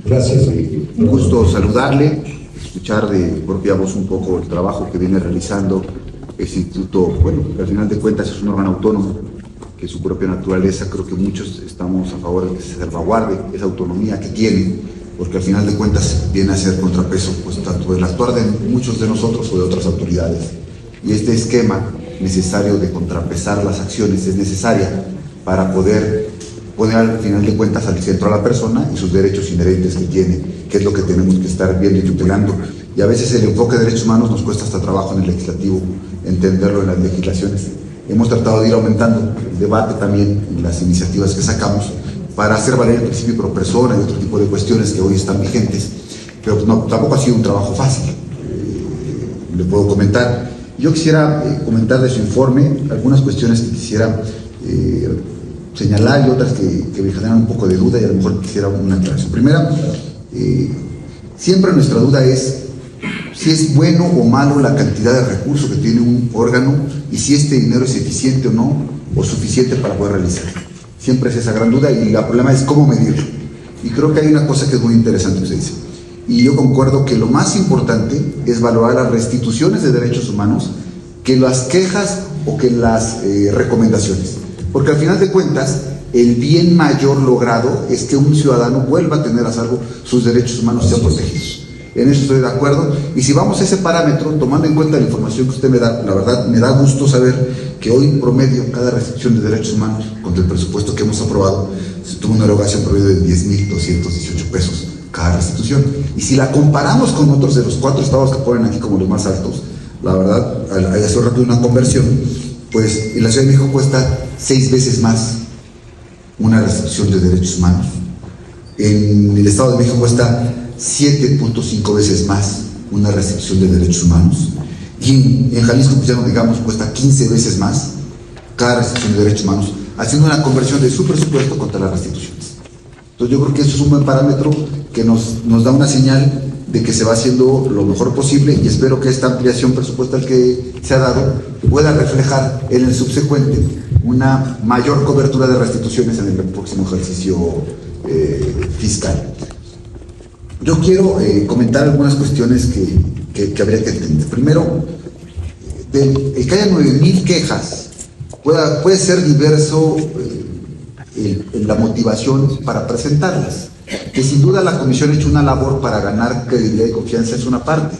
Gracias. Un gusto saludarle, escuchar de propia voz un poco el trabajo que viene realizando este instituto. Bueno, que al final de cuentas es un órgano autónomo, que su propia naturaleza, creo que muchos estamos a favor de que se salvaguarde esa autonomía que tiene, porque al final de cuentas viene a ser contrapeso, pues tanto del actuar de muchos de nosotros o de otras autoridades. Y este esquema necesario de contrapesar las acciones es necesaria para poder poner al final de cuentas al centro a la persona y sus derechos inherentes que tiene, que es lo que tenemos que estar viendo y tutelando. Y a veces el enfoque de derechos humanos nos cuesta hasta trabajo en el legislativo, entenderlo en las legislaciones. Hemos tratado de ir aumentando el debate también en las iniciativas que sacamos para hacer valer el principio pro persona y otro tipo de cuestiones que hoy están vigentes, pero pues no, tampoco ha sido un trabajo fácil. Le puedo comentar. Yo quisiera comentar de su informe algunas cuestiones que quisiera señalar y otras que me generan un poco de duda y a lo mejor quisiera una aclaración. Primera, siempre nuestra duda es si es bueno o malo la cantidad de recursos que tiene un órgano y si este dinero es eficiente o no, o suficiente para poder realizarlo. Siempre es esa gran duda y el problema es cómo medirlo. Y creo que hay una cosa que es muy interesante que usted dice. Y yo concuerdo que lo más importante es valorar las restituciones de derechos humanos que las quejas o que las recomendaciones. Porque al final de cuentas, el bien mayor logrado es que un ciudadano vuelva a tener a salvo sus derechos humanos y sean protegidos. En eso estoy de acuerdo. Y si vamos a ese parámetro, tomando en cuenta la información que usted me da, la verdad me da gusto saber que hoy en promedio cada restricción de derechos humanos, con el presupuesto que hemos aprobado, se tuvo una erogación promedio de 10,218 pesos cada restitución. Y si la comparamos con otros de los 4 estados que ponen aquí como los más altos, la verdad, al hacer rápido una conversión, pues en la Ciudad de México cuesta 6 veces más una restricción de derechos humanos. En el Estado de México cuesta 7.5 veces más una restricción de derechos humanos. Y en Jalisco, pues ya no digamos, cuesta 15 veces más cada restricción de derechos humanos, haciendo una conversión de su presupuesto contra las restituciones. Entonces yo creo que eso es un buen parámetro que nos da una señal de que se va haciendo lo mejor posible y espero que esta ampliación presupuestal que se ha dado pueda reflejar en el subsecuente una mayor cobertura de restituciones en el próximo ejercicio fiscal. Yo quiero comentar algunas cuestiones que habría que entender. Primero, el que haya 9,000 quejas puede ser diverso la motivación para presentarlas, que sin duda la comisión ha hecho una labor para ganar credibilidad y confianza, es una parte,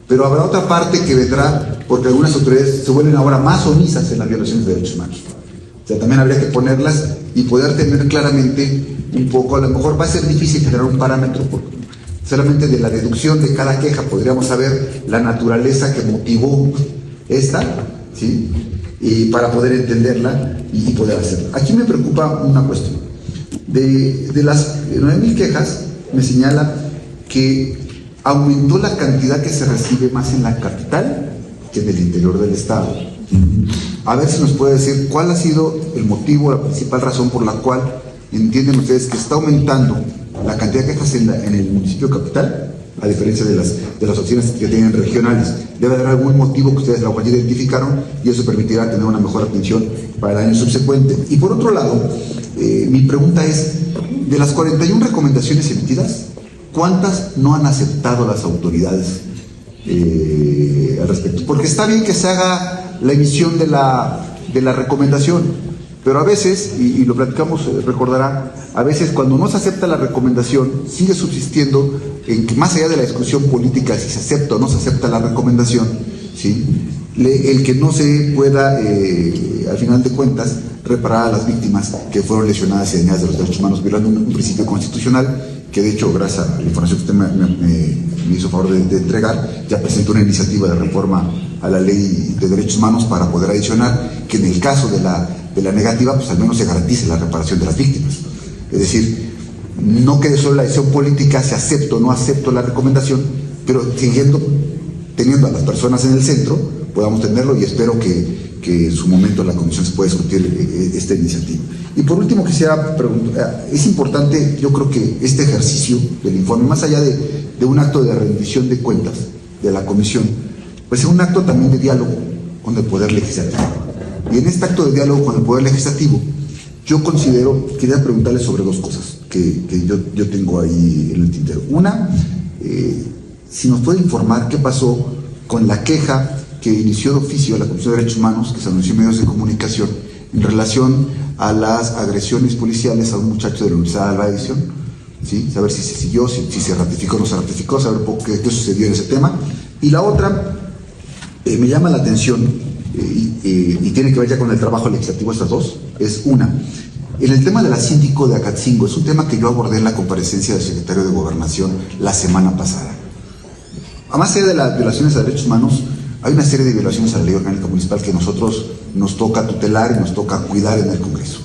pero habrá otra parte que vendrá porque algunas autoridades se vuelven ahora más omisas en las violaciones de derechos humanos. O sea, también habría que ponerlas y poder tener claramente un poco, a lo mejor va a ser difícil generar un parámetro porque solamente de la deducción de cada queja podríamos saber la naturaleza que motivó esta, ¿sí? Y para poder entenderla y poder hacerla. Aquí me preocupa una cuestión. De las 9,000 quejas, me señala que aumentó la cantidad que se recibe más en la capital que en el interior del estado. A ver si nos puede decir cuál ha sido el motivo, la principal razón por la cual entienden ustedes que está aumentando la cantidad de quejas en el municipio capital, a diferencia de las opciones que tienen regionales. Debe haber algún motivo que ustedes la cual identificaron y eso permitirá tener una mejor atención para el año subsecuente. Y por otro lado, mi pregunta es, de las 41 recomendaciones emitidas, ¿cuántas no han aceptado las autoridades al respecto? Porque está bien que se haga la emisión de la recomendación, pero a veces, y lo platicamos, recordará, a veces cuando no se acepta la recomendación, sigue subsistiendo en que más allá de la discusión política, si se acepta o no se acepta la recomendación, ¿sí? El que no se pueda, al final de cuentas, reparar a las víctimas que fueron lesionadas y dañadas de los derechos humanos, violando un principio constitucional, que de hecho, gracias a la información que usted me hizo favor de entregar, ya presentó una iniciativa de reforma a la ley de derechos humanos para poder adicionar que en el caso de la negativa, pues al menos se garantice la reparación de las víctimas. Es decir, no quede solo la decisión política si acepto o no acepto la recomendación, pero teniendo a las personas en el centro, podamos tenerlo y espero que en su momento la comisión se pueda discutir esta iniciativa. Y por último quisiera preguntar, es importante, yo creo que este ejercicio del informe, más allá de un acto de rendición de cuentas de la comisión, pues es un acto también de diálogo con el Poder Legislativo. Y en este acto de diálogo con el Poder Legislativo, yo quería preguntarle sobre dos cosas. que yo tengo ahí en el tintero. Una, si nos puede informar qué pasó con la queja que inició de oficio la Comisión de Derechos Humanos, que se anunció en medios de comunicación, en relación a las agresiones policiales a un muchacho de la Universidad de Alba Edición, ¿sí? Saber si se siguió, si se ratificó o no se ratificó, saber un poco qué sucedió en ese tema. Y la otra, me llama la atención, y tiene que ver ya con el trabajo legislativo, estas dos, es una, en el tema de la síndico de Acatzingo, es un tema que yo abordé en la comparecencia del secretario de Gobernación la semana pasada. A más allá de las violaciones a derechos humanos, hay una serie de violaciones a la ley orgánica municipal que nosotros nos toca tutelar y nos toca cuidar en el Congreso.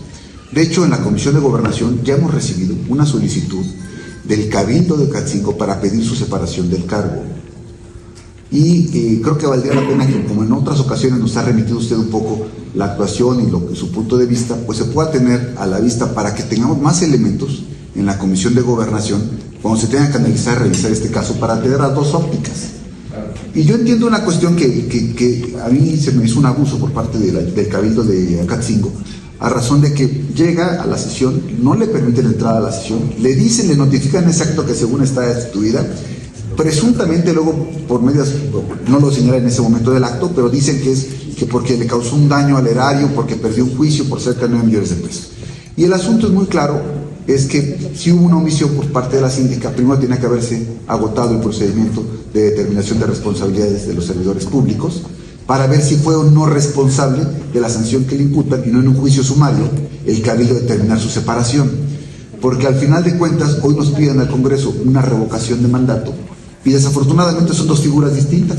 De hecho, en la Comisión de Gobernación ya hemos recibido una solicitud del Cabildo de Acatzingo para pedir su separación del cargo. Y creo que valdría la pena que, como en otras ocasiones nos ha remitido usted un poco la actuación y su punto de vista, pues se pueda tener a la vista para que tengamos más elementos en la Comisión de Gobernación cuando se tenga que analizar, revisar este caso, para tener las dos ópticas. Y yo entiendo una cuestión que a mí se me hizo un abuso por parte del Cabildo de Acatzingo, a razón de que llega a la sesión, no le permiten entrar a la sesión, le dicen, le notifican ese acto que según está destituida, presuntamente luego por medios, no lo señala en ese momento del acto, pero dicen que es que porque le causó un daño al erario, porque perdió un juicio por cerca de 9 millones de pesos. Y el asunto es muy claro, es que si hubo una omisión por parte de la síndica, primero tenía que haberse agotado el procedimiento de determinación de responsabilidades de los servidores públicos, para ver si fue o no responsable de la sanción que le imputan, y no en un juicio sumario el Cabildo determinar su separación. Porque al final de cuentas, hoy nos piden al Congreso una revocación de mandato, y desafortunadamente son dos figuras distintas.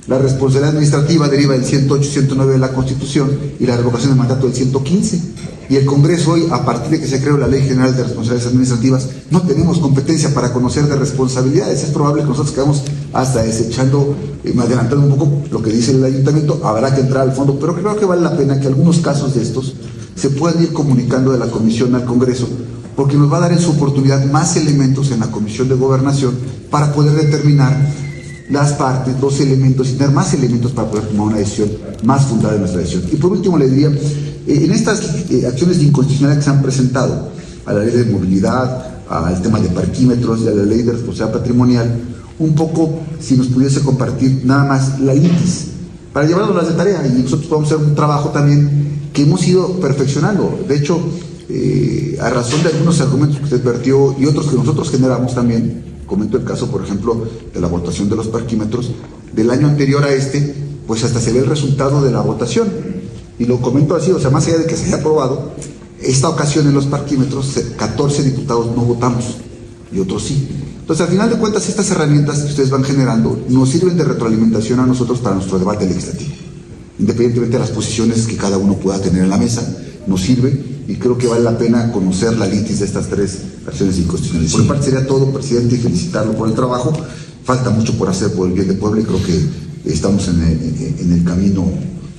La responsabilidad administrativa deriva del 108 y 109 de la Constitución y la revocación de mandato del 115. Y el Congreso hoy, a partir de que se creó la Ley General de Responsabilidades Administrativas, no tenemos competencia para conocer de responsabilidades. Es probable que nosotros quedamos hasta desechando, adelantando un poco lo que dice el Ayuntamiento. Habrá que entrar al fondo, pero creo que vale la pena que algunos casos de estos se puedan ir comunicando de la Comisión al Congreso, porque nos va a dar en su oportunidad más elementos en la Comisión de Gobernación para poder determinar las partes, dos elementos, y tener más elementos para poder tomar una decisión más fundada en nuestra decisión. Y por último le diría, en estas acciones de inconstitucionalidad que se han presentado a la ley de movilidad, al tema de parquímetros y a la ley de responsabilidad patrimonial, un poco si nos pudiese compartir nada más la litis, para llevarnos de tarea, y nosotros podemos hacer un trabajo también que hemos ido perfeccionando. De hecho, a razón de algunos argumentos que usted vertió y otros que nosotros generamos también, comento el caso, por ejemplo, de la votación de los parquímetros, del año anterior a este, pues hasta se ve el resultado de la votación. Y lo comento así, o sea, más allá de que se haya aprobado, esta ocasión en los parquímetros, 14 diputados no votamos, y otros sí. Entonces, al final de cuentas, estas herramientas que ustedes van generando nos sirven de retroalimentación a nosotros para nuestro debate legislativo. Independientemente de las posiciones que cada uno pueda tener en la mesa, nos sirve, y creo que vale la pena conocer la litis de estas tres acciones inconstitucionales. Por mi parte sería todo, presidente, y felicitarlo por el trabajo. Falta mucho por hacer por el bien de Puebla, y creo que estamos en el camino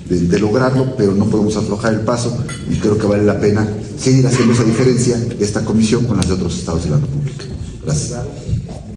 de lograrlo, pero no podemos aflojar el paso, y creo que vale la pena seguir haciendo esa diferencia de esta comisión con las de otros estados de la República. Gracias.